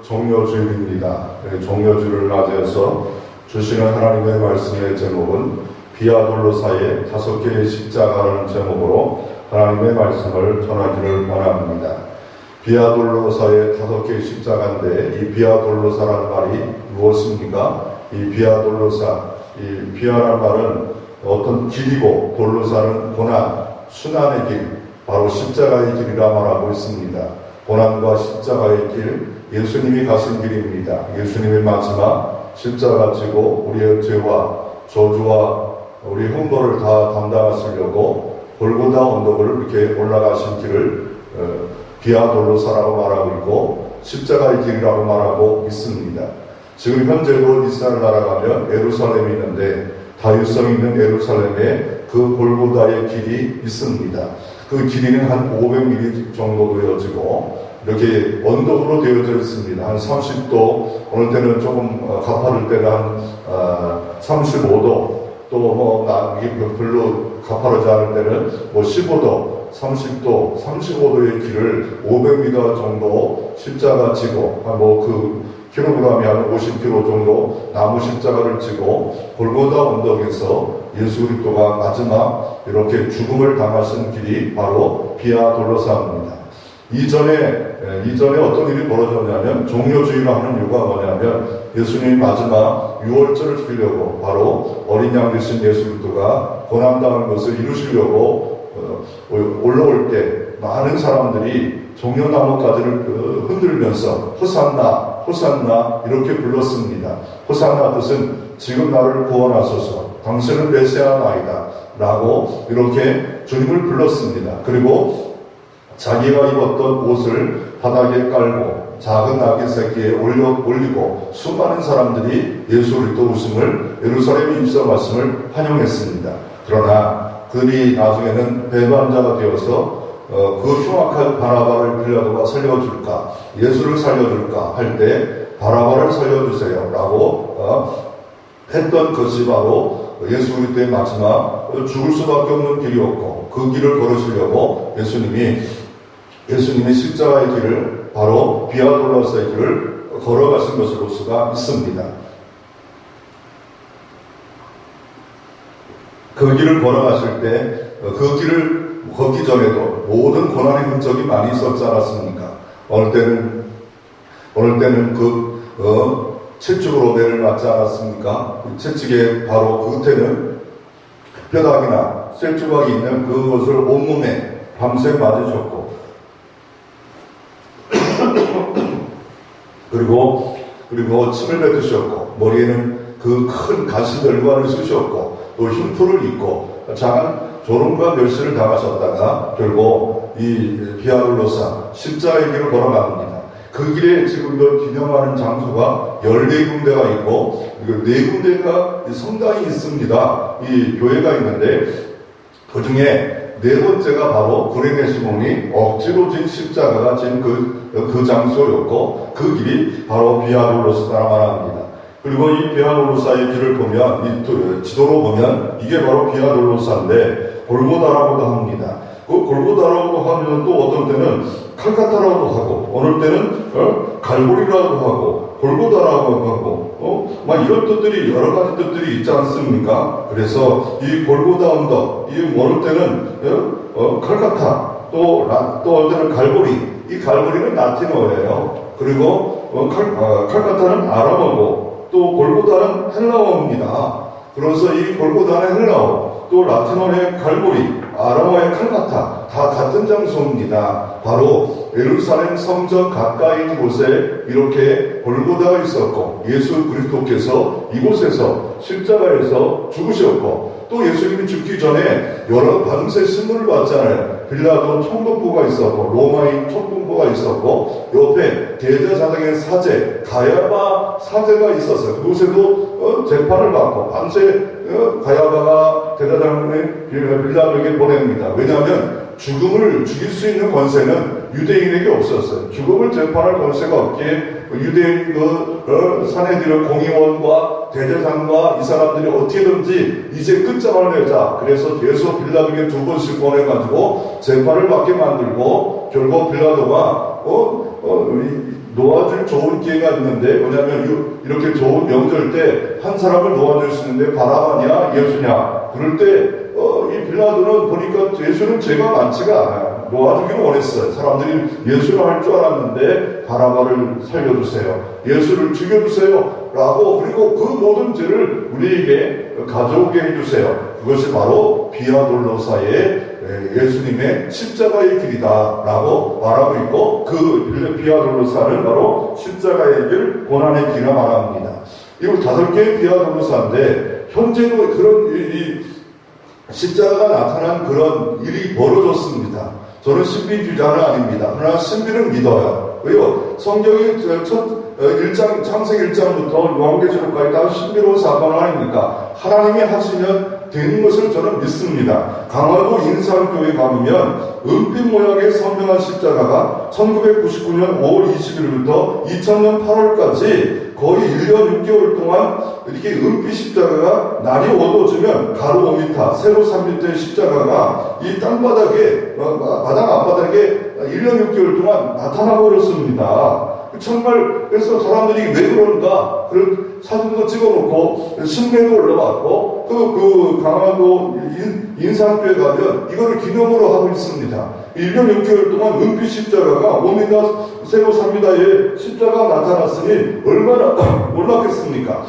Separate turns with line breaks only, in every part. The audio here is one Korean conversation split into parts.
종료주일입니다. 종료주일을 맞이해서 주시는 하나님의 말씀의 제목은 비아돌로사의 5개의 십자가라는 제목으로 하나님의 말씀을 전하기를 원합니다. 비아돌로사의 5개의 십자가인데 이 비아돌로사라는 말이 무엇입니까? 이 비아돌로사, 이 비아라는 말은 어떤 길이고 돌로사는 고난, 순환의 길, 바로 십자가의 길이라 말하고 있습니다. 고난과 십자가의 길, 예수님이 가신 길입니다. 예수님의 마지막 십자가 지고 우리의 죄와 저주와 우리 흉노를 다 담당하시려고 골고다 언덕을 이렇게 올라가신 길을 비아돌로사라고 말하고 있고 십자가의 길이라고 말하고 있습니다. 지금 현재도 이스라엘 나라 가면 예루살렘이 있는데 다윗성 있는 예루살렘에 그 골고다의 길이 있습니다. 그 길이는 한 500mm 정도 되어지고 이렇게 언덕으로 되어져 있습니다. 한 30도, 어느 때는 조금 가파를 때는 한 35도, 또 이게 별로 가파르지 않을 때는 15도, 30도, 35도의 길을 500m 정도 십자가 지고, 킬로그램이 한 50kg 정도 나무 십자가를 지고 골고다 언덕에서 예수 그리스도가 마지막 이렇게 죽음을 당하신 길이 바로 비아돌로사입니다. 이전에 어떤 일이 벌어졌냐면 종료주의를 하는 이유가 뭐냐면 예수님이 마지막 유월절을 지키려고 바로 어린 양 되신 예수 그리스도가 고난당한 것을 이루시려고 올라올 때 많은 사람들이 종려나무가지를 흔들면서 호산나 호산나 이렇게 불렀습니다. 호산나 뜻은 지금 나를 구원하소서, 당신은 메시아나이다 라고 이렇게 주님을 불렀습니다. 그리고 자기가 입었던 옷을 바닥에 깔고 작은 아기 새끼에 올리고 수많은 사람들이 예수 그리스도 오심을, 예루살렘에 입성하심을 환영했습니다. 그러나 그들이 나중에는 배반자가 되어서 그 흉악한 바라바를 빌라도가 살려줄까, 예수를 살려줄까 할 때 바라바를 살려주세요 라고 했던 것이 바로 예수 그리스도의 마지막 죽을 수밖에 없는 길이었고, 그 길을 걸으시려고 예수님이 십자가의 길을, 바로 비아돌로사의 길을 걸어가신 것을 볼 수가 있습니다. 그 길을 걸어가실 때 그 길을 걷기 전에도 모든 고난의 흔적이 많이 있었지 않았습니까? 어느 때는 채찍으로 매를 맞지 않았습니까? 채찍에 바로 끝에는 뼈다귀나 쇠조각이 있는 그것을 온몸에 밤새 맞으셨고 그리고 침을 뱉으셨고 머리에는 그 큰 가시별관을 쓰셨고 또 흉풀을 입고 장한 조롱과 멸시를 당하셨다가 결국 이 비아돌로사 십자가의 길을 걸어갑니다. 그 길에 지금도 기념하는 장소가 14군데가 있고 4군데가 성당이 있습니다. 이 교회가 있는데 그 중에 4번째가 바로 불행의 시몬이 억지로 진 십자가가 진 그 장소였고 그 길이 바로 비아돌로사라 말합니다. 그리고 이 비아돌로사의 길을 보면, 이 지도로 보면 이게 바로 비아돌로사인데 골고다라고도 합니다. 그 골고다라고도 하면 또 어떤 때는 칼카타라고도 하고, 어느 때는 갈보리라고도 하고, 골고다라고 하고, 이런 뜻들이, 여러 가지 뜻들이 있지 않습니까? 그래서 이 골고다 언덕, 어느 때는 칼카타, 또 어느 때는 갈보리, 이 갈보리는 라틴어예요. 그리고 칼카타는 아람어고, 또 골고다는 헬라어입니다. 그래서 이 골고다는 헬라어, 또 라틴어의 갈보리, 아람어의 칼카타, 다 같은 장소입니다. 바로 예루살렘 성전 가까이 곳에 이렇게 골고다가 있었고, 예수 그리스도께서 이곳에서 십자가에서 죽으셨고, 또 예수님이 죽기 전에 여러 밤새 신문을 봤잖아요. 빌라도 총독부가 있었고, 로마인 총독부가 있었고, 옆에 대제사장의 사제, 가야바 사제가 있었어요. 그곳에도 재판을 받고, 밤새 가야바가 대제사장의 빌라도에게 보냅니다. 왜냐하면 죽음을 죽일 수 있는 권세는 유대인에게 없었어요. 죽음을 재판할 권세가 없기에 유대인 사내들의 공의원과 대제사장과 이 사람들이 어떻게든지 이제 끝장을 내자. 그래서 계속 빌라도에게 2번씩 보내가지고 재판을 받게 만들고 결국 빌라도가 놓아줄 좋은 기회가 있는데, 뭐냐면 이렇게 좋은 명절 때 한 사람을 놓아줄 수 있는데 바라바냐 예수냐, 그럴 때 이 빌라도는 보니까 예수는 죄가 많지가 않아요. 놓아주기를 원했어요. 사람들이 예수를 할 줄 알았는데 바라바를 살려주세요, 예수를 죽여주세요 라고, 그리고 그 모든 죄를 우리에게 가져오게 해주세요. 그것이 바로 비아돌로사의 예수님의 십자가의 길이다 라고 말하고 있고, 그 비아돌로사는 바로 십자가의 길, 고난의 길이라 말합니다. 이거 5개의 비아돌로사인데, 현재도 그런 이 십자가가 나타난 그런 일이 벌어졌습니다. 저는 신비주의자는 아닙니다. 그러나 신비를 믿어요. 왜요? 성경이 창세기 1장부터 요한계시록까지 다 신비로운 사건 아닙니까? 하나님이 하시면 되는 것을 저는 믿습니다. 강화도 인사교회 가보면 은빛 모양의 선명한 십자가가 1999년 5월 20일부터 2000년 8월까지 거의 1년 6개월 동안 이렇게 은빛 십자가가 날이 어두워지면 가로 5m, 세로 3m의 십자가가 이 땅바닥에, 마당 앞바닥에 1년 6개월 동안 나타나 버렸습니다. 정말, 그래서 사람들이 왜 그런가? 그런 사진도 찍어놓고, 신뢰도 올라왔고, 그 강화도 인산교회 가면 이거를 기념으로 하고 있습니다. 1년 6개월 동안 은빛 십자가가 5m, 세로 3m의 십자가가 나타났으니 얼마나 놀랐겠습니까?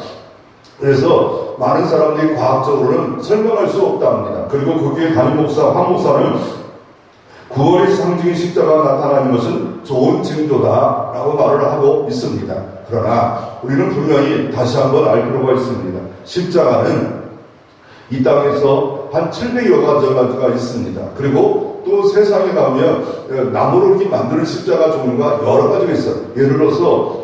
그래서 많은 사람들이 과학적으로는 설명할 수 없답니다. 그리고 거기에 담임 목사, 황 목사는 9월의 상징의 십자가가 나타나는 것은 좋은 징조다라고 말을 하고 있습니다. 그러나 우리는 분명히 다시 한번 알 필요가 있습니다. 십자가는 이 땅에서 한 700여 가지가 있습니다. 그리고 또 세상에 가면 나무로 이렇게 만드는 십자가 종류가 여러 가지가 있어요. 예를 들어서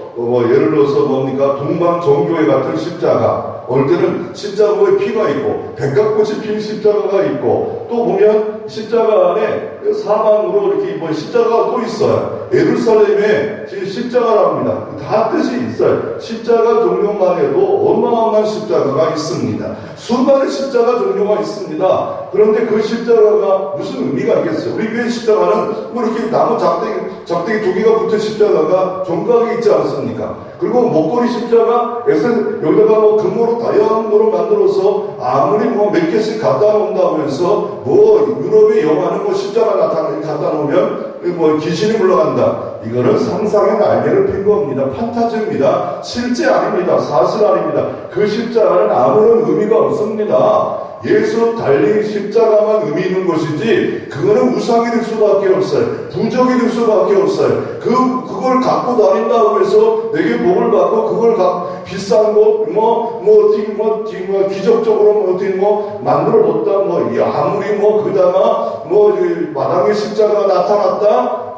뭡니까? 동방정교회 같은 십자가, 어느 때는 십자가에 피가 있고 백합꽃이 핀 십자가가 있고, 또 보면 십자가 안에 사방으로 이렇게 십자가가 또 있어요. 예루살렘에 십자가랍니다. 다 뜻이 있어요. 십자가 종류만 해도 어마어마한 십자가가 있습니다. 수많은 십자가 종류가 있습니다. 그런데 그 십자가가 무슨 의미가 있겠어요? 우리 교회 십자가는 뭐 이렇게 나무 작대기 2개가 붙은 십자가가 정각이 있지 않습니까? 그리고 목걸이 십자가, 여기다가 뭐 금으로 다이아몬드로 만들어서 아무리 뭐 몇 개씩 갖다 놓는다고 해서 유럽의 영화는 십자가 갖다 놓으면 귀신이 물러간다. 이거는 상상의 날개를 핀 겁니다. 판타지입니다. 실제 아닙니다. 사실 아닙니다. 그 십자가는 아무런 의미가 없습니다. 예수 달린 십자가만 의미 있는 것이지, 그거는 우상이 될 수밖에 없어요. 부적이 될 수밖에 없어요. 그걸 갖고 다닌다고 해서 내게 복을 받고, 그걸 비싼 것, 기적적으로 만들어 뒀다, 아무리 그다가 마당에 십자가 나타났다,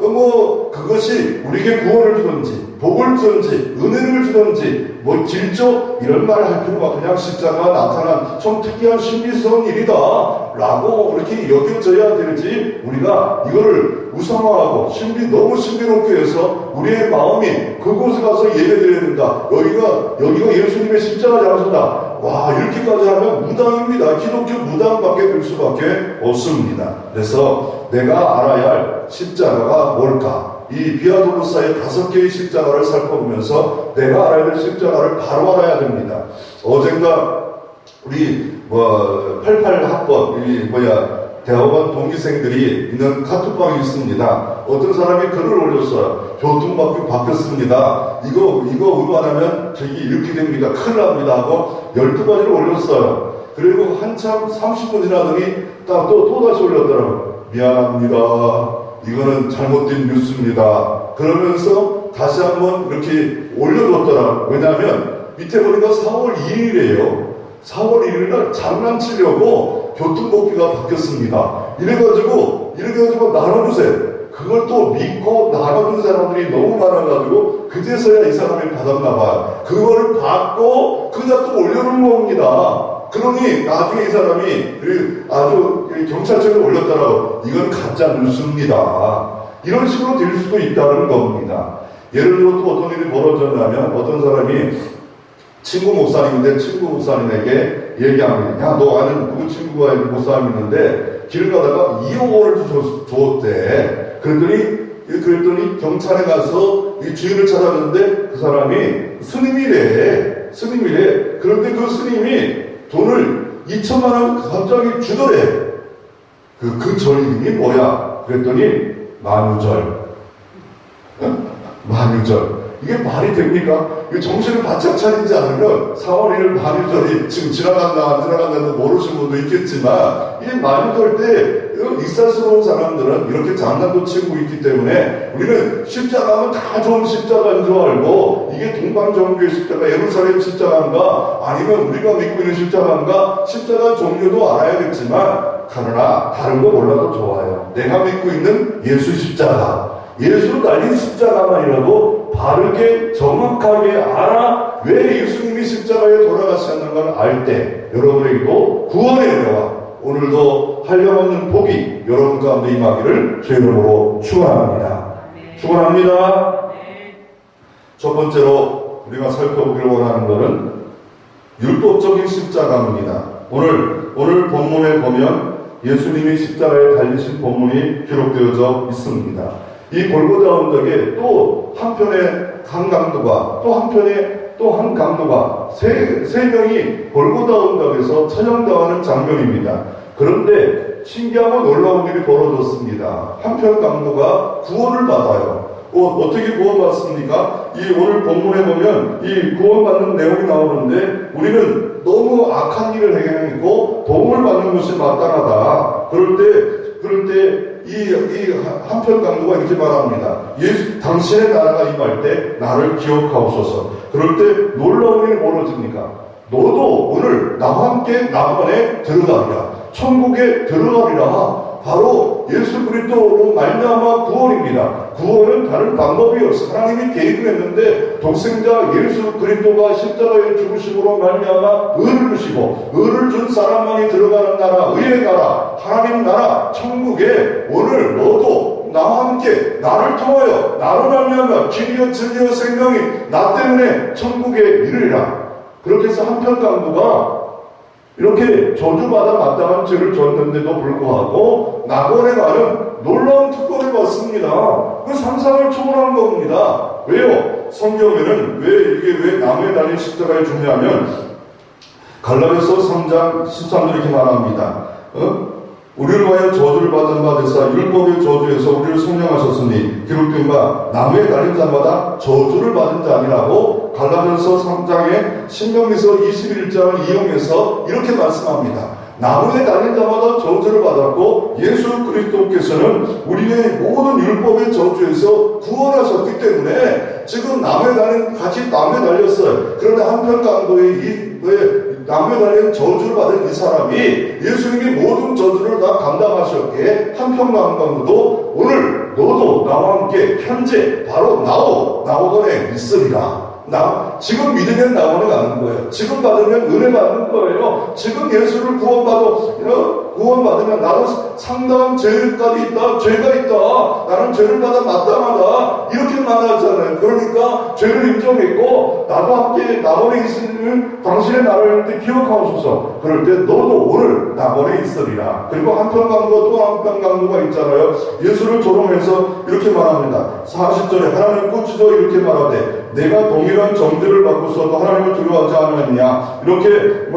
그것이 우리에게 구원을 주든지, 복을 주든지, 은혜를 주든지, 질조, 이런 말을 할 필요가, 그냥 십자가 나타난 좀 특이한 신비스러운 일이다 라고 이렇게 여겨져야 되지, 우리가 이거를 우상화하고 너무 신비롭게 해서 우리의 마음이 그곳에 가서 예배드려야 된다. 여기가 예수님의 십자가 장소다. 와, 이렇게까지 하면 무당입니다. 기독교 무당밖에 될 수밖에 없습니다. 그래서 내가 알아야 할 십자가가 뭘까? 이 비아돌로사의 5개의 십자가를 살펴보면서 내가 알아야 될 십자가를 바로 알아야 됩니다. 어젠가 우리 88학번 대학원 동기생들이 있는 카톡방이 있습니다. 어떤 사람이 글을 올렸어요. 교통법규 바뀌었습니다. 이거 위반하면 저기 이렇게 됩니다. 큰일 납니다 하고 12가지를 올렸어요. 그리고 한참 30분 지나더니 또 다시 올렸더라고요. 미안합니다. 이거는 잘못된 뉴스입니다. 그러면서 다시 한번 이렇게 올려줬더라고요. 왜냐하면 밑에 보니까 4월 2일이에요. 4월 1일 날 장난치려고 교통법규가 바뀌었습니다. 이래가지고 나눠주세요. 그걸 또 믿고 나눠준 사람들이 너무 많아가지고 그제서야 이 사람이 받았나봐요. 그걸 받고 그다 또 올려놓은 겁니다. 그러니 나중에 이 사람이 아주 경찰청에 올렸더라고. 이건 가짜 뉴스입니다. 이런 식으로 될 수도 있다는 겁니다. 예를 들어 또 어떤 일이 벌어졌냐면, 어떤 사람이 친구 목사님인데 친구 목사님에게 얘기합니다. 야, 너 아는 누구 친구가 목사님 있는데 길 가다가 2억 원을 주었대. 그랬더니 그랬더니 경찰에 가서 이 주인을 찾았는데 그 사람이 스님이래. 그런데 그 스님이 돈을 2천만 원 갑자기 주더래. 그 절 이름이 뭐야? 그랬더니 만우절. 만우절. 이게 말이 됩니까? 정신을 바짝 차리지 않으면 4월 1일 만우절이 지금 지나간다 안 지나간다는 모르시는 분도 있겠지만, 이 만우절 때 익살스러운 사람들은 이렇게 장난도 치고 있기 때문에 우리는 십자가는 다 좋은 십자가인 줄 알고, 이게 동방정교의 십자가, 예루살렘 십자가인가 아니면 우리가 믿고 있는 십자가인가, 십자가 종류도 알아야겠지만 그러나 다른 거 몰라도 좋아요. 내가 믿고 있는 예수 십자가, 예수로 달린 십자가만이라도 바르게 정확하게 알아 왜 예수님이 십자가에 돌아가셨는 걸 알 때 여러분에게도 구원의 은혜와 오늘도 한량없는 복이 여러분 가운데 임하기를 주의 이름으로 축원합니다. 축원합니다. 첫 번째로 우리가 살펴보기를 원하는 것은 율법적인 십자가입니다. 오늘 본문에 보면 예수님이 십자가에 달리신 본문이 기록되어져 있습니다. 이 골고다 언덕에 또 한편의 한 강도가 또 한 강도가 세 명이 골고다 언덕에서 처형당하는 장면입니다. 그런데 신기하고 놀라운 일이 벌어졌습니다. 한편 강도가 구원을 받아요. 어떻게 구원받습니까? 이 오늘 본문에 보면 이 구원받는 내용이 나오는데, 우리는 너무 악한 일을 행했고 도움을 받는 것이 마땅하다. 그럴 때 이 한편 강도가 이렇게 말합니다. 당신의 나라가 임할 때 나를 기억하옵소서. 그럴 때 놀라운 일이 벌어집니까? 너도 오늘 나와 함께 낙원에 들어가리라. 천국에 들어가리라. 바로 예수 그리스도로 말미암아 구원입니다. 구원은 다른 방법이 없어. 하나님이 계획을 했는데 독생자 예수 그리스도가 십자가에 죽으심으로 말미암아 의를 주시고, 의를 준 사람만이 들어가는 나라, 의의 나라, 하나님 나라, 천국에 오늘 너도 나와 함께 나를 통하여 나로 말미암아 길이요 진리요 생명이 나 때문에 천국에 이르리라. 그렇게 해서 한편 강도가 이렇게 저주받아 마땅한 죄를 졌는데도 불구하고 낙원에 가는 놀라운 특권을 받습니다. 그 상상을 초월한 겁니다. 왜요? 성경에는 왜 나무에 달린 십자가에 죽냐면, 갈라디아서 3장 13절 이렇게 말합니다. 우리를 위하여 저주를 받은 바 되사 율법의 저주에서 우리를 성령하셨으니 기록된 바 나무에 달린 자마다 저주를 받은 자니라고 갈라디아서 3장에 신명기서 21장을 이용해서 이렇게 말씀합니다. 나무에 달린 자마다 저주를 받았고 예수 그리스도께서는 우리의 모든 율법의 저주에서 구원하셨기 때문에 지금 같이 나무에 달렸어요. 그런데 한편 강도의 나무에 달린 저주를 받은 이 사람이 예수님이 모든 저주를 다 감당하셨기에 한편 강도도 오늘 너도 나와 함께 현재 바로 나오건에 있으리라. 지금 믿으면 나오는 가는 거예요. 지금 받으면 은혜 받는 거예요. 지금 예수를 구원받으면 나도 상당한 죄가 있다. 나는 죄를 받아 마땅하다. 이렇게 말하잖아요. 그러니까 죄를 인정했고 나도 함께 낙원에 있으면 당신의 나라를 기억하옵소서. 그럴 때 너도 오늘 낙원에 있으리라. 그리고 한편 강도 또 한편 강도가 있잖아요. 예수를 조롱해서 이렇게 말합니다. 40절에 하나님 꾸짖어 이렇게 말하되 내가 동일한 정죄를 받고서도 하나님을 두려워하지 않느냐. 이렇게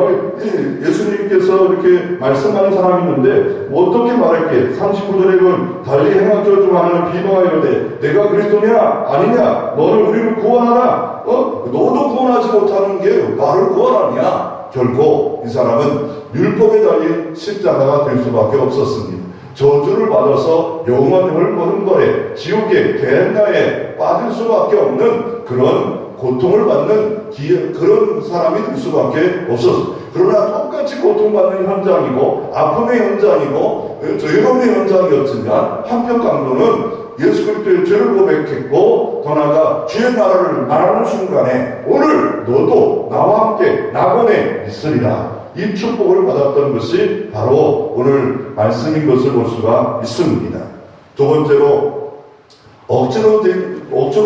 예수님께서 이렇게 말씀하는 사람이 있는데 어떻게 말할게? 39절에 달리 행한 자 중 하나는 비방하여되 내가 그리스도냐 아니냐, 너는 우리를 구원하라. 너도 구원하지 못하는 게 나를 구원하냐. 결코 이 사람은 율법에 달린 십자가가 될 수밖에 없었습니다. 저주를 받아서 영원 헐거름거래 지옥의 갱나에 빠질 수밖에 없는 그런 고통을 받는 그런 사람이 될 수밖에 없었어. 그러나 똑같이 고통받는 현장이고 아픔의 현장이고 죄로움의 현장이었지만 한편 강도는 예수 그리스도의 죄를 고백했고 더 나아가 주의 나라를 말하는 순간에 오늘 너도 나와 함께 낙원에 있으리라. 이 축복을 받았던 것이 바로 오늘 말씀인 것을 볼 수가 있습니다. 두 번째로 억지로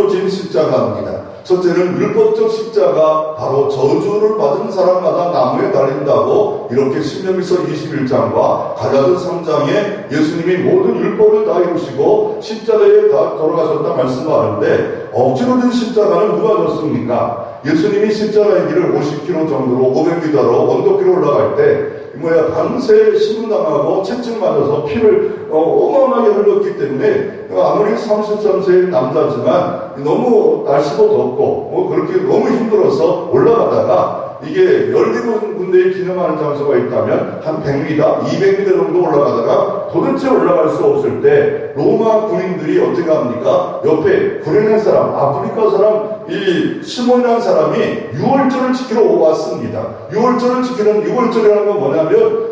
진 십자가입니다. 첫째는 율법적 십자가, 바로 저주를 받은 사람마다 나무에 달린다고 이렇게 신명기서 21장과 갈라디아 3장에 예수님이 모든 율법을 다 이루시고 십자가에 다 돌아가셨다 말씀하는데, 억지로 된 십자가는 누가 졌습니까? 예수님이 십자가의 길을 50km 정도로 500m로 언덕길로 올라갈 때 밤새 신문당하고 채증 맞아서 피를 어마어마하게 흘렸기 때문에, 아무리 33세의 남자지만 너무 날씨도 덥고 그렇게 너무 힘들어서 올라가다가, 이게 17군데에 기념하는 장소가 있다면 한 100m, 200m 정도 올라가다가 도대체 올라갈 수 없을 때 로마 군인들이 어떻게 합니까? 옆에 구레네 사람, 아프리카 사람, 이 시몬이라는 사람이 유월절을 지키러 왔습니다. 유월절을 지키는, 유월절이라는 건 뭐냐면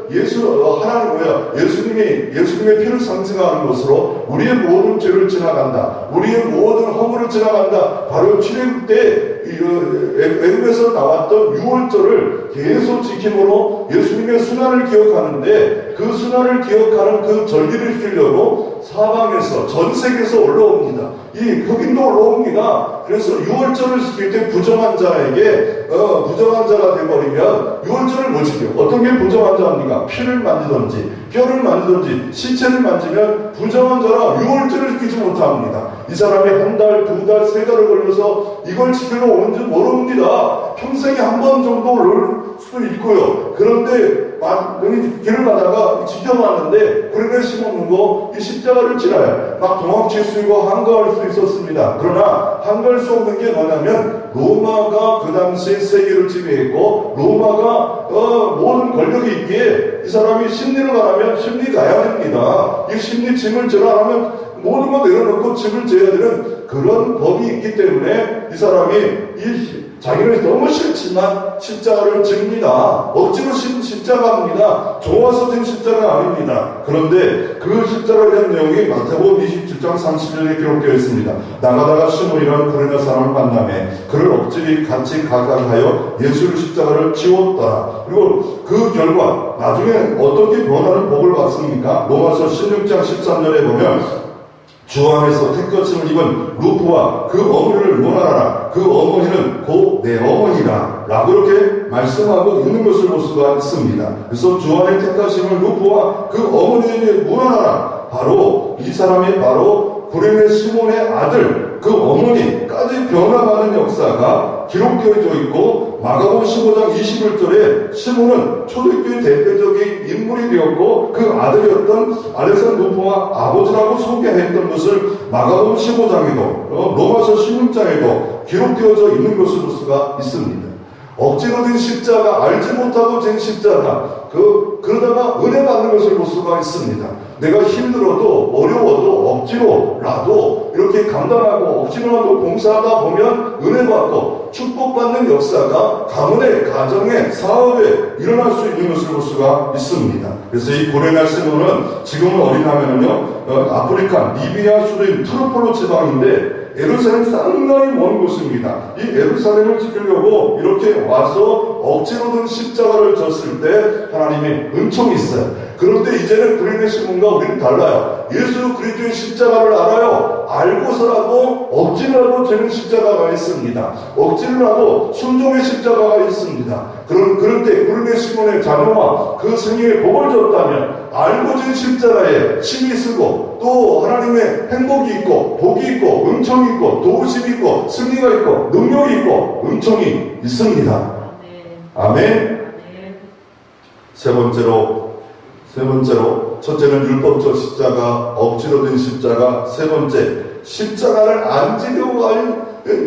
예수님의 피를 상징하는 것으로 우리의 모든 죄를 지나간다, 우리의 모든 허물을 지나간다. 바로 출애굽 때 애굽에서 나왔던 유월절을 계속 지킴으로 예수님의 순환을 기억하는데, 그 순환을 기억하는 그 절기를 지키려고 사방에서, 전 세계에서 올라옵니다. 이 흑인도 올라옵니다. 그래서 유월절을 지킬 때 부정한 자에게 부정한 자가 되어버리면 유월절을 못 지켜요. 어떤 게 부정한 자입니까? 피를 만지든지 뼈를 만지든지 시체를 만지면 부정한 자라 유월절을 지키지 못합니다. 이 사람이 한 달, 두 달, 세 달을 걸려서 이걸 지키러 오는지 모릅니다. 평생에 한 번 정도 올 수도 있고요. 그런데 길을 가다가 지켜봤는데 구레네 심어놓은 거, 이 십자가를 지나요. 막 도망칠 수 있고 한가할 수 있었습니다. 그러나 한가할 수 없는 게 뭐냐면, 로마가 그 당시에 세계를 지배했고 로마가 모든 권력이 있기에 이 사람이 심리를 가라면 심리 가야 됩니다. 이 심리 짐을 져라 하면 모든 거 내려놓고 짐을 져야 되는 그런 법이 있기 때문에 이 사람이 자기는 너무 싫지만 십자가를 집니다. 억지로 진 십자가입니다. 좋아서 진 십자가 아닙니다. 그런데 그 십자가에 대한 내용이 마태복음 27장 30절에 기록되어 있습니다. 나가다가 시몬이라는 구레네 사람을 만나매 그를 억지리 같이 가까이하여 예수를 십자가를 지웠더라. 그리고 그 결과 나중에 어떻게 변하는 복을 받습니까? 로마서 16장 13절에 보면, 주 안에서 택거침을 입은 루프와 그 어머니를 모나라라. 그 어머니는 곧 내 어머니라 라고 이렇게 말씀하고 있는 것을 볼 수가 있습니다. 그래서 주 안에 택하심을 루프와 그 어머니를 모나라라. 바로 이 사람이 바로 구레네 시몬의 아들, 그 어머니까지 변화받은 역사가 기록되어져 있고, 마가복음 15장 21절에 시몬은 초대교회 대표적인 인물이 되었고 그 아들이었던 알렉산드로와 아버지라고 소개했던 것을 마가복음 15장에도 로마서 16장에도 기록되어져 있는 것을 볼 수가 있습니다. 억지로 된 십자가, 알지 못하고 진 십자가, 그러다가 은혜 받는 것을 볼 수가 있습니다. 내가 힘들어도 어려워도 억지로라도 이렇게 감당하고 억지로라도 봉사하다 보면 은혜 받고 축복받는 역사가 가문에, 가정에, 사업에 일어날 수 있는 것을 볼 수가 있습니다. 그래서 이 구레네 시몬은 지금은 어디냐면요, 아프리카 리비아 수도인 트로폴로 지방인데 예루살렘 상당히 먼 곳입니다. 이 예루살렘을 지키려고 이렇게 와서 억지로 든 십자가를 졌을 때 하나님의 은총이 있어요. 그런데 이제는 구레네 시몬과 우리는 달라요. 예수 그리스도의 십자가를 알아요. 알고서라도 억지로라도 지는 십자가가 있습니다. 억지로라도 순종의 십자가가 있습니다. 그런데 구레네 시몬의 자녀와 그 생애에 복을 줬다면 알고 진 십자가에 힘이 쓰고 또 하나님의 행복이 있고 복이 있고 은총이 있고 도우심이 있고 승리가 있고 능력이 있고 은총이 있습니다. 아멘. 세 번째로 첫째는 율법적 십자가, 억지로 된 십자가. 세 번째, 십자가를 안 지려고 할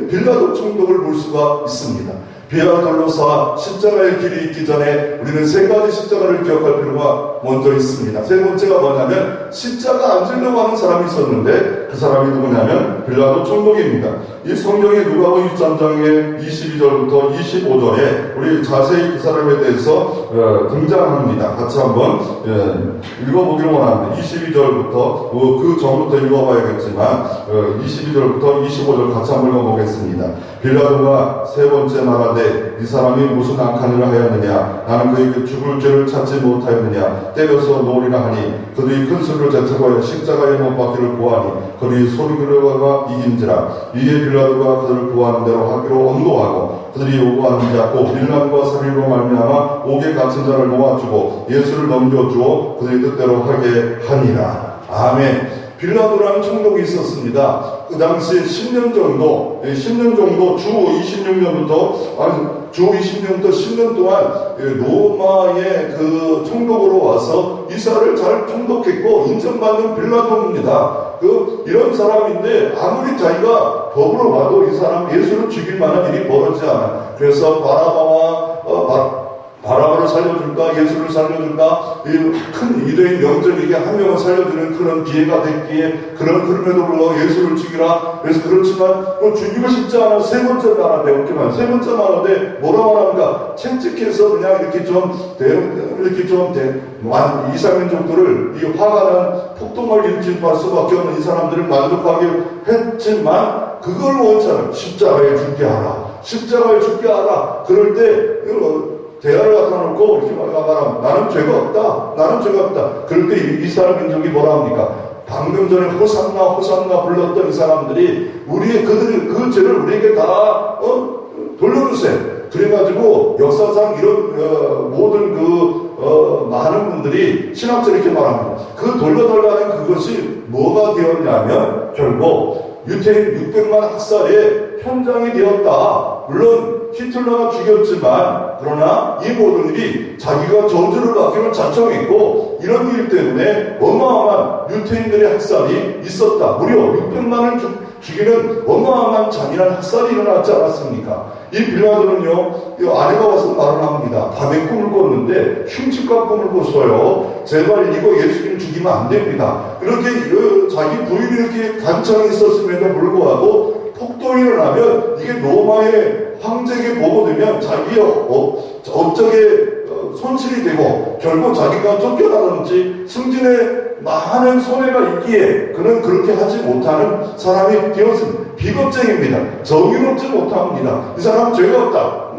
빌라도 총독을 볼 수가 있습니다. 비아돌로사 십자가의 길이 있기 전에 우리는 세 가지 십자가를 기억할 필요가 먼저 있습니다. 세 번째가 뭐냐면, 십자가 안 지려고 하는 사람이 있었는데 그 사람이 누구냐면 빌라도 총독입니다. 이 성경의 누가복음 23장의 22절부터 25절에 우리 자세히 그 사람에 대해서 등장합니다. 같이 한번 읽어보기를 원합니다. 22절부터 그 전부터 읽어봐야겠지만 22절부터 25절 같이 한번 읽어보겠습니다. 빌라도가 세 번째 말하되 이 사람이 무슨 악한 일을 하였느냐 나는 그에게 죽을 죄를 찾지 못하였느냐 때려서 놓으리라 하니 그들이 큰 소리로 제쳐하여 십자가에 못 박기를 구하니 그들이 소리가 이긴지라 이에 빌라도가 그들을 구하는 대로 하기로 언도하고 그들이 요구하는 자 곧 빌람과 살인으로 말미암아 옥에 갇힌 자를 놓아주고 예수를 넘겨주어 그들이 뜻대로 하게 하니라. 아멘. 빌라도라는 총독이 있었습니다. 그 당시에 10년 정도 주 26년부터 10년 동안 로마의 그 총독으로 와서 이스라엘을 잘 총독했고 인정받는 빌라도입니다. 이런 사람인데 아무리 자기가 법으로 봐도 이 사람 예수를 죽일 만한 일이 벌어지지 않아. 그래서 바라바를 살려줄까 예수를 살려줄까 큰 유대인 영적에게 한 명을 살려주는 그런 기회가 됐기에 그럼에도 불구하고 예수를 죽이라. 그래서 그렇지만 죽이고 싶지 않아. 세 번째 말하는데 세 번째 말하는데 뭐라고 말합니까? 채찍해서 그냥 이렇게 이상민족들을 이 화가 난 폭동을 일으킬 수밖에 없는 이 사람들을 만족하게 했지만 그걸 원처럼 십자가에 죽게 하라. 그럴 때 대화를 갖다 놓고 이렇게 말하면 나는 죄가 없다. 그럴 때 이스라엘 민족이 뭐라 합니까? 방금 전에 호산나 불렀던 이 사람들이 그들이 그 죄를 우리에게 다 돌려주세요. 그래가지고 역사상 이런 모든 많은 분들이 신학者이렇게 말합니다. 그 돌려달라는 그것이 뭐가 되었냐면 결국 유태인 600만 학살의 현장이 되었다. 물론 히틀러가 죽였지만 그러나 이 모든 일이 자기가 저주를 받기로 작정했고 이런 일 때문에 어마어마한 유태인들의 학살이 있었다. 무려 600만을 죽이는 어마어마한 잔인한 학살이 일어났지 않았습니까? 이 빌라도는요, 아내가 와서 말을 합니다. 밤에 꿈을 꿨는데 흉측한 꿈을 꿨어요. 제발 이거 예수님 죽이면 안 됩니다. 이렇게 자기 부인이 이렇게 간청이 있었음에도 불구하고 폭동이 일어나면 이게 로마의 황제에게 보고되면 자기의 업적에 손실이 되고 결국 자기가 쫓겨나든지 승진에 많은 손해가 있기에 그는 그렇게 하지 못하는 사람이 되었습니다. 비겁쟁입니다. 정의롭지 못합니다. 이 사람 죄가 없다.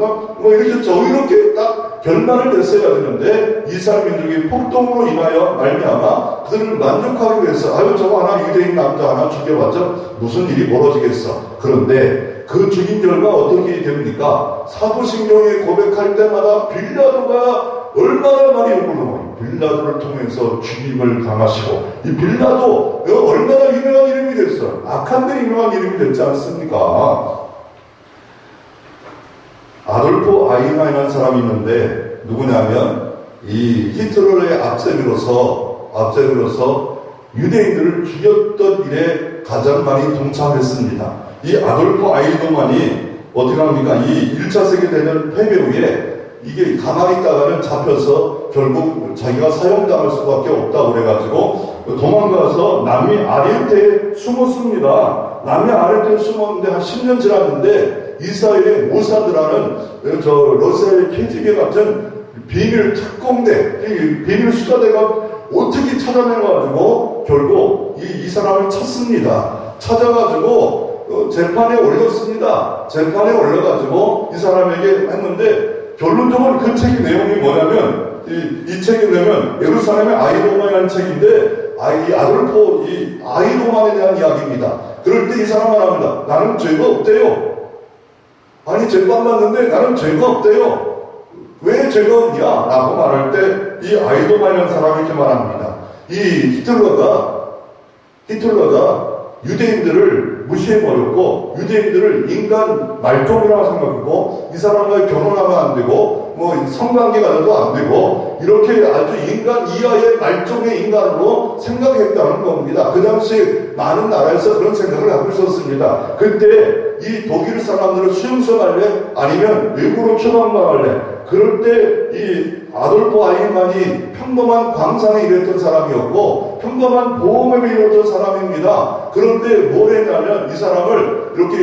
이렇게 정의롭게 딱 결단을 냈어야 되는데 이스라엘 민족이 폭동으로 인하여 말미암아 그들을 만족하기 위해서 저거 하나 유대인 남자 하나 죽여봤자 무슨 일이 벌어지겠어. 그런데 그 죽인 결과 어떻게 됩니까? 사도신경에 고백할 때마다 빌라도가 얼마나 많이 욕을 빌라도를 통해서 주님을 당하시고 이 빌라도 얼마나 유명한 이름이 됐어요. 악한데 유명한 이름이 됐지 않습니까? 아돌프 아이히만이라는 사람이 있는데 누구냐면 이 히틀러의 앞세비로서 유대인들을 죽였던 일에 가장 많이 동참했습니다. 이 아돌프 아이히만이 어떻게 합니까? 이 1차 세계대전 패배 후에 이게 가만히 있다가는 잡혀서 결국 자기가 사형당할 수밖에 없다고 그래가지고 도망가서 남미 아르헨티나에 숨었습니다. 남미 아르헨티나에 숨었는데 한 10년 지났는데 이스라엘의 모사드라는 러시아의 KGB 같은 비밀 특공대, 비밀 수사대가 어떻게 찾아내가지고 결국 이 사람을 찾습니다. 찾아가지고 재판에 올렸습니다. 재판에 올려가지고 이 사람에게 했는데 결론적으로 그 책의 내용이 뭐냐면 이 책이 내면 예루살렘의 아이로만이라는 책인데 이 아돌포 이 아이로만에 대한 이야기입니다. 그럴 때 이 사람은 합니다. 나는 죄가 없대요. 아니 재판 받는데 나는 죄가 없대요. 왜 죄가 없냐? 라고 말할 때 이 아이로만이라는 사람이 이렇게 말합니다. 이 히틀러가 유대인들을 무시해버렸고 유대인들을 인간 말종이라고 생각했고 이 사람과 결혼하면 안 되고 성관계가 돼도 안 되고 이렇게 아주 인간 이하의 말종의 인간으로 생각했다는 겁니다. 그 당시 많은 나라에서 그런 생각을 하고 있었습니다. 그때 이 독일 사람들을 수용소할래 아니면 외국으로 추방당할래 그럴 때 이 아돌프 아이히만이 평범한 광산에 일했던 사람이었고 평범한 보험에 일했던 사람입니다. 그런데 뭘 했냐면 이 사람을 이렇게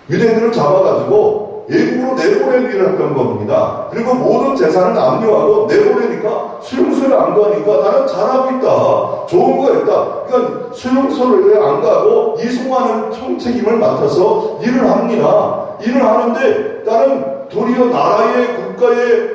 유대인들을 잡아가지고 외국으로 내보낼 일을 했던 겁니다. 그리고 모든 재산을 압류하고 내보내니까 수용소에 안 가니까 나는 잘하고 있다, 좋은 거 했다. 그러니까 수용소를 안 가고 이 수많은 총책임을 맡아서 일을 합니다. 일을 하는데 나는 도리어 나라의 국가의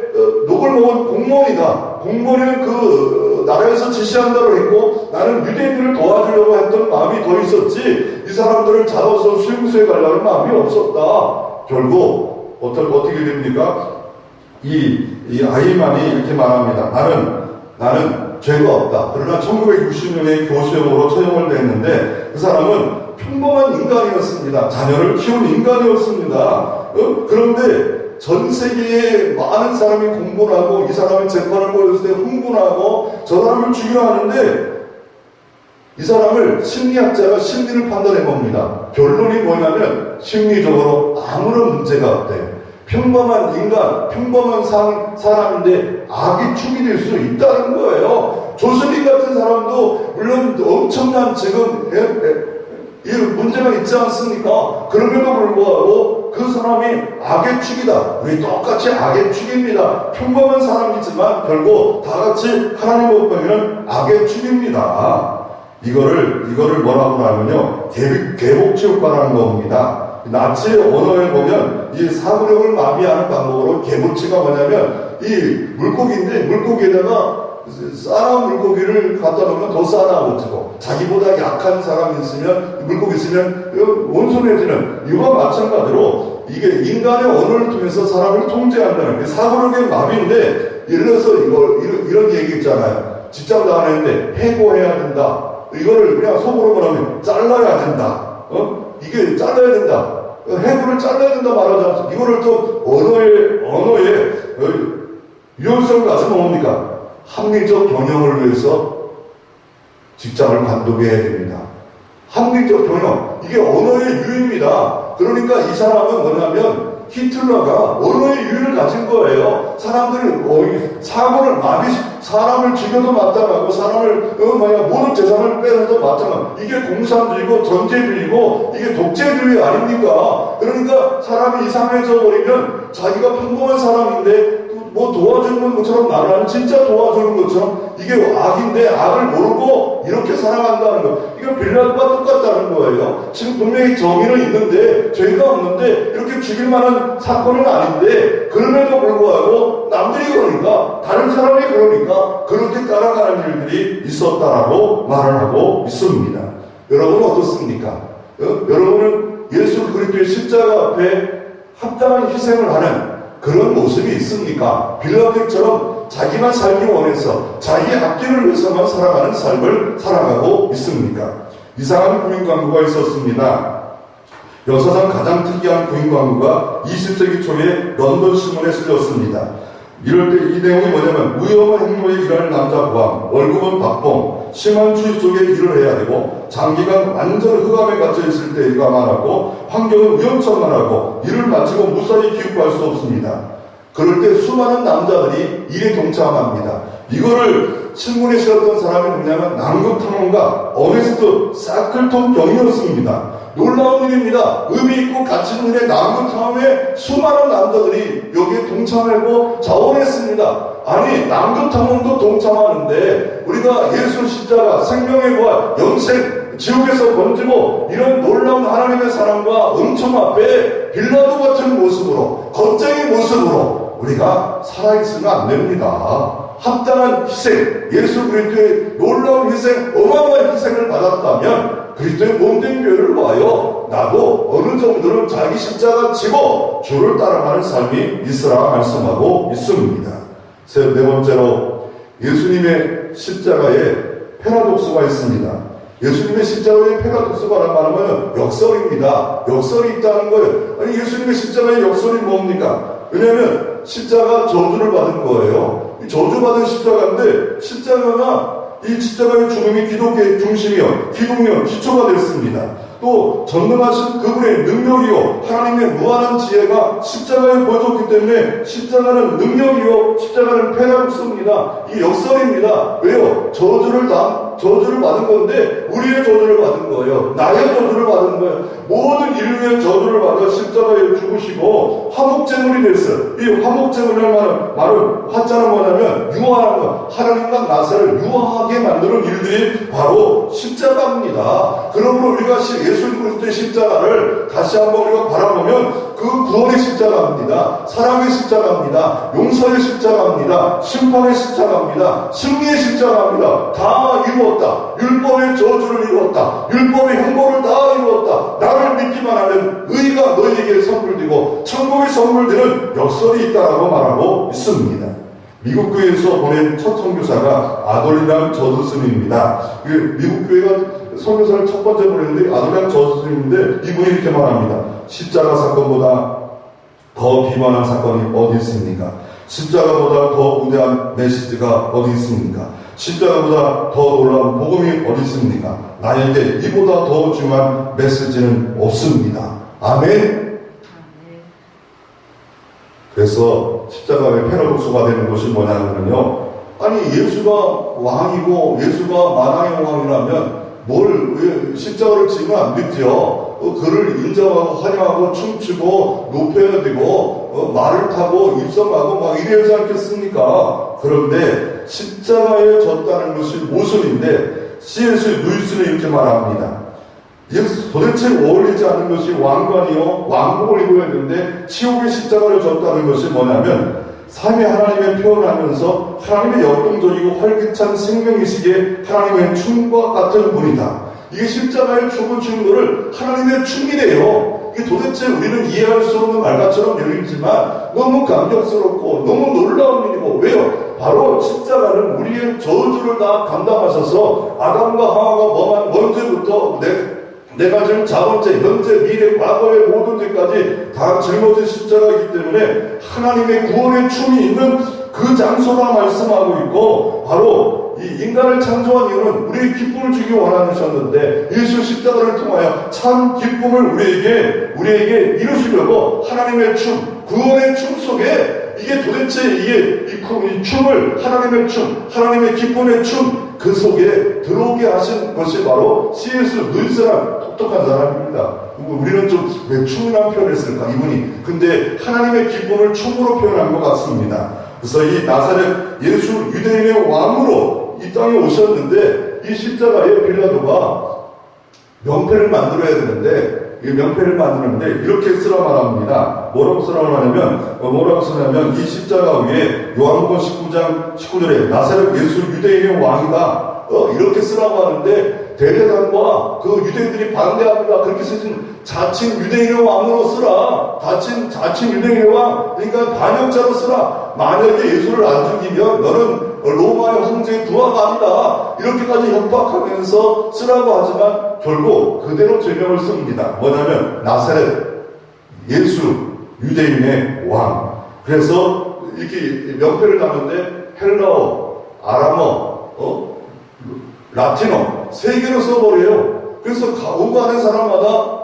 녹을 먹은 공무원이다. 공무원은 그 나라에서 지시한 대로 했고 나는 유대인들을 도와주려고 했던 마음이 더 있었지 이 사람들을 잡아서 수용소에 가려는 마음이 없었다. 결국 어떻게 됩니까? 이 아이만이 이렇게 말합니다. 나는 죄가 없다. 그러나 1960년에 교수형으로 처형을 됐는데 그 사람은 평범한 인간이었습니다. 자녀를 키운 인간이었습니다. 그런데 전 세계에 많은 사람이 공부를 하고 이 사람의 재판을 보였을 때 흥분하고 저 사람을 죽여야 하는데 이 사람을 심리학자가 심리를 판단해 봅니다. 결론이 뭐냐면 심리적으로 아무런 문제가 없대. 평범한 인간, 평범한 사람인데 악이 축이 될 수 있다는 거예요. 조수빈 같은 사람도 물론 엄청난 지금 문제가 있지 않습니까? 그럼에도 불구하고 그 사람이 악의 축이다. 우리 똑같이 악의 축입니다. 평범한 사람이지만 결국 다 같이 하나님 오빠는 악의 축입니다. 이거를 뭐라고 하면요, 개복치효과라는 겁니다. 나치의 언어에 보면 이 사고력을 마비하는 방법으로 개복치가 뭐냐면 이 물고기인데 물고기에다가 싸나운 물고기를 갖다 놓으면 더 싸나워지고 자기보다 약한 사람이 있으면 물고기 있으면 온순해지는 이와 마찬가지로 이게 인간의 언어를 통해서 사람을 통제한다는 게 사고력의 마비인데 예를 들어서 이런 얘기 있잖아요. 직장 다니는데 해고해야 된다. 이거를 그냥 속으로 말하면 잘라야 된다. 이게 잘라야 된다. 해고를 잘라야 된다 말하지 않습니까? 이거를 또 언어의 유연성을 가지고 뭡니까? 합리적 경영을 위해서 직장을 관두게 해야 됩니다. 합리적 경영. 이게 언어의 유입니다. 그러니까 이 사람은 뭐냐면 히틀러가 언어의 유의를 가진 거예요. 사람들이 사고를 사람을 죽여도 마땅하고 사람을 모든 재산을 빼서도 마땅하고 이게 공산주의고 전제주의고 이게 독재주의 아닙니까? 그러니까 사람이 이상해져 버리면 자기가 평범한 사람인데 뭐 도와주는 것처럼 말하는 진짜 도와주는 것처럼 이게 악인데 악을 모르고 이렇게 살아간다는 거. 이거 빌라도가 똑같다는 거예요. 지금 분명히 정의는 있는데 죄가 없는데 이렇게 죽일 만한 사건은 아닌데 그럼에도 불구하고 남들이 그러니까 다른 사람이 그러니까 그렇게 따라가는 일들이 있었다라고 말을 하고 있습니다. 여러분은 어떻습니까? 여러분은 예수 그리스도의 십자가 앞에 합당한 희생을 하는 그런 모습이 있습니까? 빌라도처럼 자기만 살기 원해서 자기 앞길을 위해서만 살아가는 삶을 살아가고 있습니까? 이상한 구인 광고가 있었습니다. 역사상 가장 특이한 구인 광고가 20세기 초에 런던 신문에 실렸습니다. 이럴 때 이 내용이 뭐냐면 위험한 행로에 일하는 남자 구함, 월급은 박봉, 심한 추위 속에 일을 해야 되고 장기간 완전 흑암에 갇혀 있을 때 일과 말하고 환경은 위험천만하고 일을 마치고 무사히 귀국할 수 없습니다. 그럴 때 수많은 남자들이 일에 동참합니다. 이거를 신문에 실었던 사람이 누구냐면 남극탐험가 어네스트 사클톤 경이었습니다. 놀라운 일입니다. 의미 있고 가치 있는 일에 남극탐험에 수많은 남자들이 여기에 동참하고 자원했습니다. 아니 남극탐험도 동참하는데 우리가 예수 십자가 생명의 부활 영생 지옥에서 건지고 이런 놀라운 하나님의 사랑과 은총 앞에 빌라도 같은 모습으로 겁쟁이 모습으로 우리가 살아있으면 안 됩니다. 합당한 희생, 예수 그리스도의 놀라운 희생, 어마어마한 희생을 받았다면 그리스도의 몸된 교회를 와요. 나도 어느 정도는 자기 십자가 지고 주를 따라가는 삶이 있으라 말씀하고 있습니다. 네 번째로 예수님의 십자가에 패러독스가 있습니다. 예수님의 십자가에 패러독스가 말하면 역설입니다. 역설이 있다는 거예요. 아니 예수님의 십자가의 역설이 뭡니까? 왜냐하면 십자가 저주를 받은 거예요. 저주받은 십자가인데 십자가가 이 십자가의 죽음이 기독의 중심이요 기독이요 기초가 됐습니다. 또 전능하신 그분의 능력이요 하나님의 무한한 지혜가 십자가에 보여줬기 때문에 십자가는 능력이요 십자가는 패러독스입니다. 이 역설입니다. 왜요? 저주를 저주를 받은 건데 우리의 저주를 받은 거예요. 나의 저주를 받은 거예요. 모든 인류의 저주를 받아 십자가에 죽으시고 화목제물이 됐어요. 이 화목제물이라는 말은 화자는 뭐냐면 유화하는 것, 하나님과 나사를 유화하게 만드는 일들이 바로 십자가입니다. 그러므로 우리가 예수 그리스도의 십자가를 다시 한번 우리가 바라보면 그 구원의 십자가입니다. 사랑의 십자가입니다. 용서의 십자가입니다. 심판의 십자가입니다. 승리의 십자가입니다. 다 이루었다. 율법의 저주를 이루었다. 율법의 형벌을 다 이루었다. 나를 믿기만 하면 의가 너희에게 선물되고 천국의 선물되는 역설이 있다라고 말하고 있습니다. 미국 교회에서 보낸 첫 선교사가 아돌리랑 저드슨입니다. 미국 교회가 선교사를 첫 번째 보냈는데 아돌리랑 저드슨인데 이분이 이렇게 말합니다. 십자가 사건보다 더 비만한 사건이 어디 있습니까? 십자가보다 더 우대한 메시지가 어디 있습니까? 십자가보다 더 놀라운 복음이 어디 있습니까? 나에게 이보다 더 중요한 메시지는 없습니다. 아멘. 그래서 십자가의 패러독스가 되는 것이 뭐냐면요, 아니 예수가 왕이고 예수가 만왕의 왕이라면 뭘 십자가를 지면 안 되죠. 그를 인정하고 환영하고 춤추고 높여야 되고 말을 타고 입성하고 막 이래야 하지 않겠습니까? 그런데 십자가에 졌다는 것이 모순인데 C.S. 루이스는 이렇게 말합니다. 도대체 어울리지 않는 것이 왕관이요 왕복을 입어야 했는데 치욕의 십자가를 졌다는 것이 뭐냐면 삼위 하나님의 표현하면서 하나님의 역동적이고 활기찬 생명이시기에 하나님의 춤과 같은 분이다. 이게 십자가의 죽은 증거를 하나님의 춤이래요. 이게 도대체 우리는 이해할 수 없는 말같처럼 여기지만 너무 감격스럽고 너무 놀라운 일이고, 왜요? 바로 십자가는 우리의 저주를 다 감당하셔서 아담과 하와가 범한 먼저부터 내가 지금 자본죄, 현재, 미래, 과거의 모든 죄까지 다 짊어진 십자가이기 때문에 하나님의 구원의 춤이 있는 그 장소라 말씀하고 있고, 바로 이 인간을 창조한 이유는 우리의 기쁨을 주기 원하셨는데 예수 십자가를 통하여 참 기쁨을 우리에게 이루시려고 하나님의 춤, 구원의 춤 속에 이게 도대체 이 춤을 하나님의 춤, 하나님의 기쁨의 춤 그 속에 들어오게 하신 것이 바로 C.S. 루이스란 똑똑한 사람입니다. 우리는 좀 왜 춤이라는 표현을 쓸까 이분이. 근데 하나님의 기쁨을 춤으로 표현한 것 같습니다. 그래서 이 나사렛 예수 유대인의 왕으로 이 땅에 오셨는데 이 십자가에 빌라도가 명패를 만들어야 되는데 이 명패를 만드는데 이렇게 쓰라 말합니다. 뭐라고 쓰냐면 이 십자가 위에 요한복음 19장 19절에 나사렛 예수 유대인의 왕이다 이렇게 쓰라고 하는데 대제사장과 그 유대인들이 반대합니다. 그렇게 쓰진 자칭 유대인의 왕으로 쓰라. 자칭 유대인의 왕, 그러니까 반역자로 쓰라. 만약에 예수를 안 죽이면 너는 로마의 황제의 부하가 아니다. 이렇게까지 협박하면서 쓰라고 하지만 결국 그대로 죄명을 씁니다. 뭐냐면 나사렛 예수 유대인의 왕. 그래서 이렇게 명패를 다는데 헬라어, 아람어, 라틴어 세 개로 써버려요. 그래서 오가는 사람마다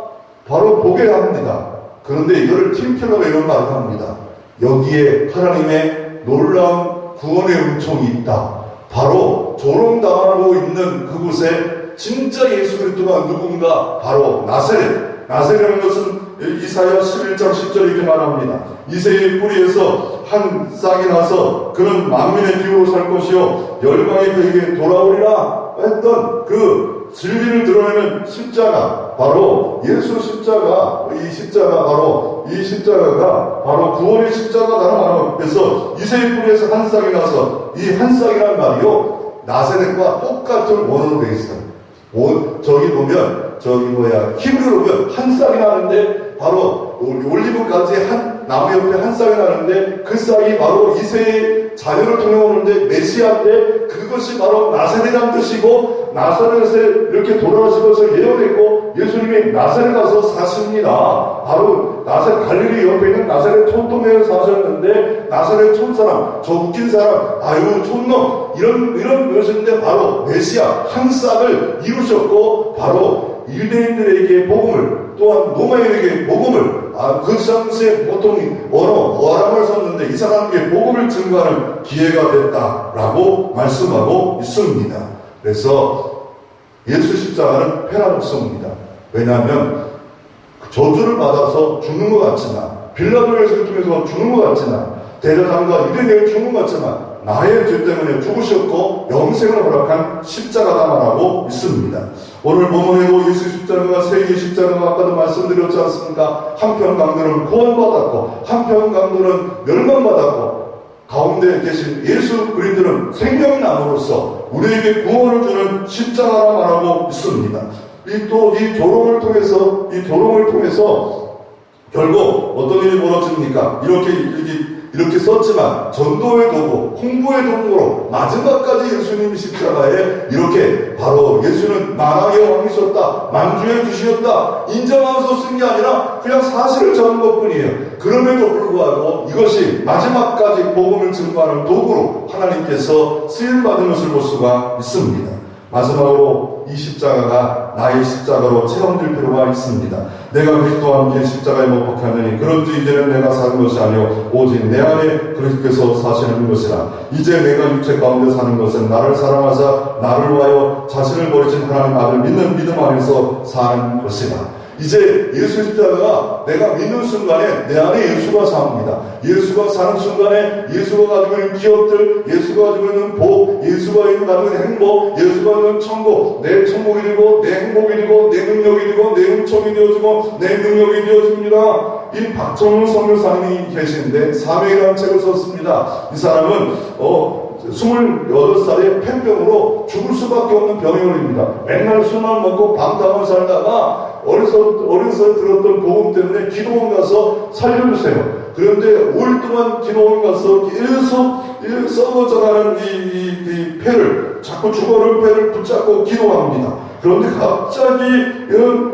바로 보게 합니다. 그런데 이거를 팀켈러가 이런 말을 합니다. 여기에 하나님의 놀라운 구원의 은총이 있다. 바로 조롱당하고 있는 그곳에 진짜 예수 그리스도가 누군가, 바로 나사렛. 나사렛이라는 것은 이사야 11장 10절에 이렇게 말합니다. 이새의 뿌리에서 한 싹이 나서 그는 만민의 기후로 살 것이요 열방이 그에게 돌아오리라 했던 그 진리를 드러내는 십자가, 바로 예수 십자가, 이 십자가가 바로 구원의 십자가다라고 말합니다. 그래서 이새의 뿌리에서 한 싹이 나서, 이 한 싹이라는 말이요 나사렛과 똑같은 원어로 되어 있어요. 저기 보면 히브리어로 보면 한 싹이 나는데 바로 올리브까지 나무 옆에 한 싹이 나는데 그 싹이 바로 이새의 자녀를 통해 오는데 메시아인데 그것이 바로 나사렛이라는 뜻이고, 나사렛에 이렇게 돌아가신 것을 예언했고 예수님이 나사렛 가서 사십니다. 바로 나사렛 갈릴리 옆에 있는 나사렛 촌동네에 사셨는데 나사렛 촌사람, 저 웃긴 사람, 아유 촌놈 이런 것인데 바로 메시아 한 싹을 이루셨고, 바로 유대인들에게 복음을, 또한 로마인에게 복음을, 그 당시에 보통 어람을 썼는데 이 사람에게 복음을 증거하는 기회가 됐다라고 말씀하고 있습니다. 그래서 예수 십자가는 패러독스입니다. 왜냐하면 저주를 받아서 죽는 것 같지만, 빌라도의 예수를 통해서 죽는 것 같지만, 대제사장과 이르네의 죽는 것 같지만 나의 죄 때문에 죽으셨고 영생을 허락한 십자가다 말하고 있습니다. 오늘 본문에도 예수 십자가가 세 개의 십자가가 아까도 말씀드렸지 않습니까? 한편 강도는 구원받았고 한편 강도는 멸망받았고 가운데 계신 예수 그리스도는 생명나무로서 우리에게 구원을 주는 십자가라 말하고 있습니다. 이 조롱을 통해서 결국 어떤 일이 벌어집니까? 이렇게 썼지만 전도의 도구, 홍보의 도구로 마지막까지 예수님이 십자가에 이렇게 바로 예수는 만왕의 왕이셨다, 만주의 주시었다 인정하면서 쓴 게 아니라 그냥 사실을 전한 것뿐이에요. 그럼에도 불구하고 이것이 마지막까지 복음을 증거하는 도구로 하나님께서 쓰임받은 것을 볼 수가 있습니다. 마지막으로 이 십자가가 나의 십자가로 체험될 필요가 있습니다. 내가 그리스도와 함께 십자가에 못 박혔느니 그런지 이제는 내가 사는 것이 아니요 오직 내 안에 그리스도께서 사시는 것이라. 이제 내가 육체 가운데 사는 것은 나를 사랑하사 나를 위하여 자신을 버리신 하나님 아들 믿는 믿음 안에서 사는 것이라. 이제 예수 십자가가 내가 믿는 순간에 내 안에 예수가 삽니다. 예수가 사는 순간에 예수가 가지고 있는 기업들, 예수가 가지고 있는 복, 예수가 가지고 있는 행복, 예수가 가지고 있는 천국, 내 천국이 되고 내 행복이 되고 내 능력이 되고 내 은총이 되어지고 내 능력이 되어집니다. 이 박정훈 선교사님이 계신데 사명이라는 책을 썼습니다. 이 사람은 28살에 폐병으로 죽을 수밖에 없는 병에 걸립니다. 맨날 술만 먹고 방탕을 살다가 어려서 들었던 복음 때문에 기도원 가서 살려주세요. 그런데 5일 동안 기도원 가서 계속 썩어져가는 이 폐를, 자꾸 죽어오는 폐를 붙잡고 기도합니다. 그런데 갑자기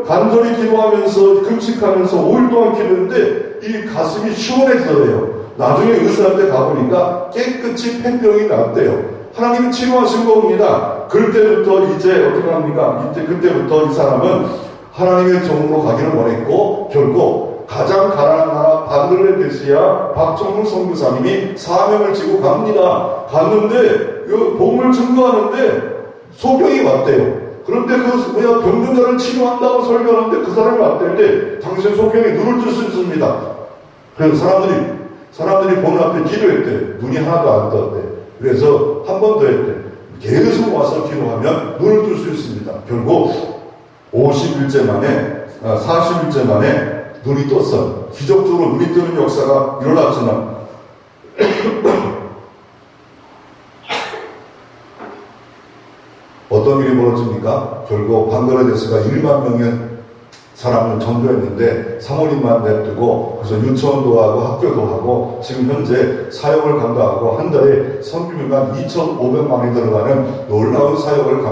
간절히 기도하면서 금식하면서 5일 동안 기도했는데 이 가슴이 시원해져요. 나중에 의사한테 가보니까 깨끗이 폐병이 났대요. 하나님이 치료하신 겁니다. 그때부터 이제 어떻게 합니까? 그때부터 이 사람은 하나님의 종으로 가기를 원했고 결국 가장 가난한 나라 방글라데시아 박정훈 선교사님이 사명을 지고 갑니다. 갔는데 복음을 증거하는데 소병이 왔대요. 그런데 병든자를 치료한다고 설교하는데 그 사람이 왔대는데 당신 소병에 눈을 뜰 수 있습니다. 그래서 사람들이 보는 앞에 기도했대. 눈이 하나도 안 떴대. 그래서 한 번 더 했대. 계속 와서 기도하면 눈을 뜰 수 있습니다. 결국 40일째 만에 눈이 떴어요. 기적적으로 눈이 뜨는 역사가 일어났지만 어떤 일이 벌어집니까? 결국 방글라데시가 1만 명의 사람을 전도했는데 사모님만 냅두고 그래서 유치원도 하고 학교도 하고 지금 현재 사역을 감당하고 한 달에 선교비만 2,500만이 들어가는 놀라운 사역을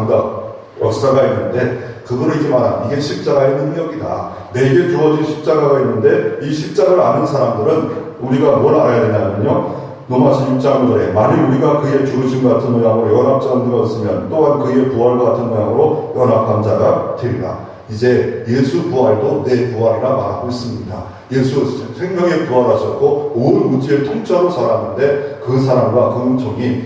역사가 있는데 그거는 이렇게 말합니다. 이게 십자가의 능력이다. 내게 주어진 십자가가 있는데 이 십자가를 아는 사람들은 우리가 뭘 알아야 되냐면요. 로마서 6장 5절에 만일 우리가 그의 죽으심 같은 모양으로 연합자가 되었으면 또한 그의 부활과 같은 모양으로 연합한 자가 되리라. 이제 예수 부활도 내 부활이라 말하고 있습니다. 예수 생명에 부활하셨고 온 우주의 통째로 살았는데 그 사람과 그 은총이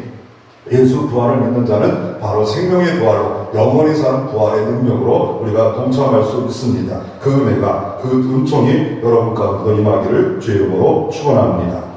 예수 부활을 믿는 자는 바로 생명의 부활로 영원히 사는 부활의 능력으로 우리가 동참할 수 있습니다. 그 은혜가 그 은총이 여러분 가운데 임하기를 주의 이름으로 축원합니다.